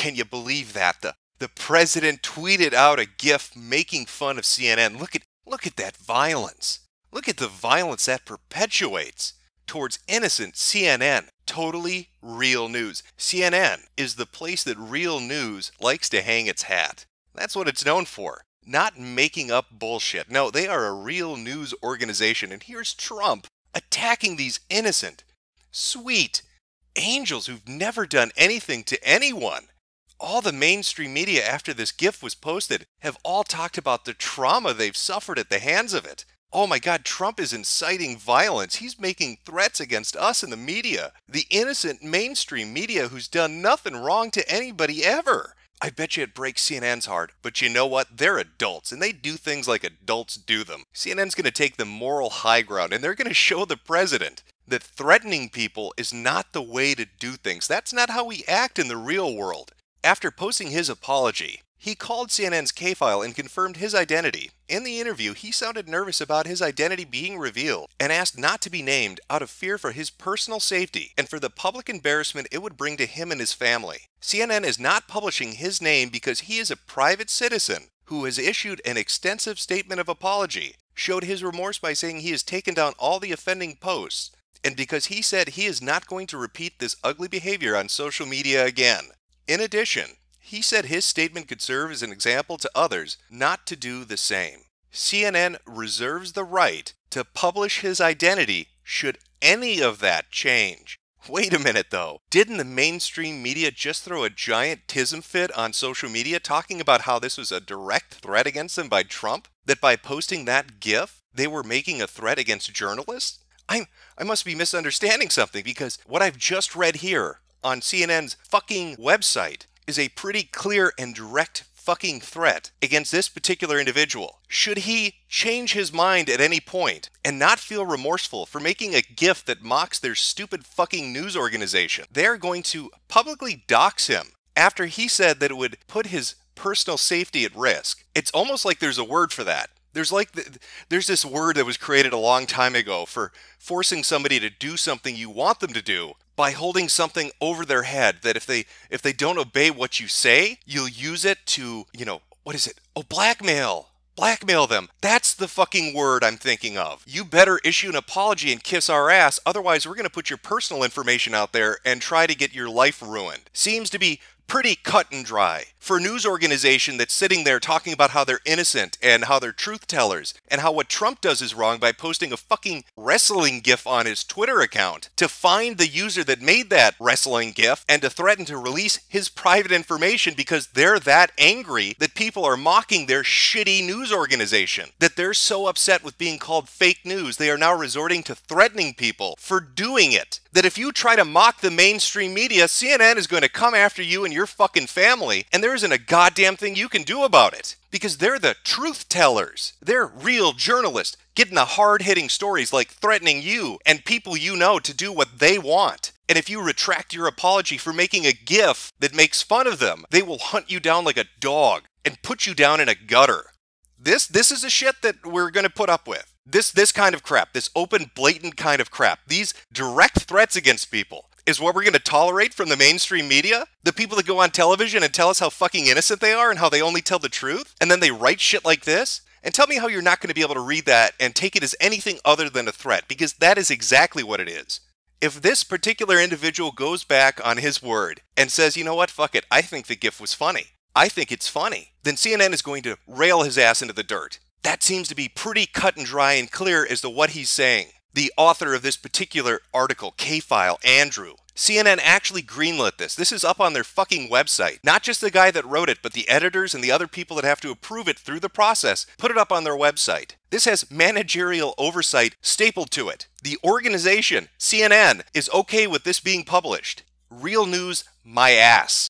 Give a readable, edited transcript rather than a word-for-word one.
Can you believe that? The president tweeted out a GIF making fun of CNN. Look at that violence. Look at the violence that perpetuates towards innocent CNN. Totally real news. CNN is the place that real news likes to hang its hat. That's what it's known for. Not making up bullshit. No, they are a real news organization. And here's Trump attacking these innocent, sweet angels who've never done anything to anyone. All the mainstream media after this GIF was posted have all talked about the trauma they've suffered at the hands of it. Oh my God, Trump is inciting violence. He's making threats against us in the media. The innocent mainstream media who's done nothing wrong to anybody ever. I bet you it breaks CNN's heart, but you know what? They're adults, and they do things like adults do them. CNN's going to take the moral high ground, and they're going to show the president that threatening people is not the way to do things. That's not how we act in the real world. After posting his apology, he called CNN's K-File and confirmed his identity. In the interview, he sounded nervous about his identity being revealed and asked not to be named out of fear for his personal safety and for the public embarrassment it would bring to him and his family. CNN is not publishing his name because he is a private citizen who has issued an extensive statement of apology, showed his remorse by saying he has taken down all the offending posts, and because he said he is not going to repeat this ugly behavior on social media again. In addition, he said his statement could serve as an example to others not to do the same. CNN reserves the right to publish his identity should any of that change. Wait a minute though, didn't the mainstream media just throw a giant tism fit on social media talking about how this was a direct threat against them by Trump? That by posting that GIF, they were making a threat against journalists? I must be misunderstanding something, because what I've just read here on CNN's fucking website is a pretty clear and direct fucking threat against this particular individual. Should he change his mind at any point and not feel remorseful for making a GIF that mocks their stupid fucking news organization, they're going to publicly dox him after he said that it would put his personal safety at risk. It's almost like there's a word for that. There's this word that was created a long time ago for forcing somebody to do something you want them to do by holding something over their head, that if they don't obey what you say, you'll use it to, what is it? Oh, blackmail. Blackmail them. That's the fucking word I'm thinking of. You better issue an apology and kiss our ass, otherwise we're going to put your personal information out there and try to get your life ruined. Seems to be pretty cut and dry. For a news organization that's sitting there talking about how they're innocent and how they're truth tellers and how what Trump does is wrong by posting a fucking wrestling GIF on his Twitter account, to find the user that made that wrestling GIF and to threaten to release his private information because they're that angry that people are mocking their shitty news organization, that they're so upset with being called fake news they are now resorting to threatening people for doing it. That if you try to mock the mainstream media, CNN is going to come after you and your fucking family, and there isn't a goddamn thing you can do about it. Because they're the truth tellers. They're real journalists, getting the hard-hitting stories like threatening you and people you know to do what they want. And if you retract your apology for making a GIF that makes fun of them, they will hunt you down like a dog and put you down in a gutter. This is the shit that we're going to put up with. This kind of crap, this open, blatant kind of crap, these direct threats against people is what we're going to tolerate from the mainstream media? The people that go on television and tell us how fucking innocent they are and how they only tell the truth? And then they write shit like this? And tell me how you're not going to be able to read that and take it as anything other than a threat, because that is exactly what it is. If this particular individual goes back on his word and says, you know what, fuck it, I think the GIF was funny. I think it's funny. Then CNN is going to rail his ass into the dirt. That seems to be pretty cut and dry and clear as to what he's saying. The author of this particular article, K-File, Andrew, CNN actually greenlit this. This is up on their fucking website. Not just the guy that wrote it, but the editors and the other people that have to approve it through the process put it up on their website. This has managerial oversight stapled to it. The organization, CNN, is okay with this being published. Real news, my ass.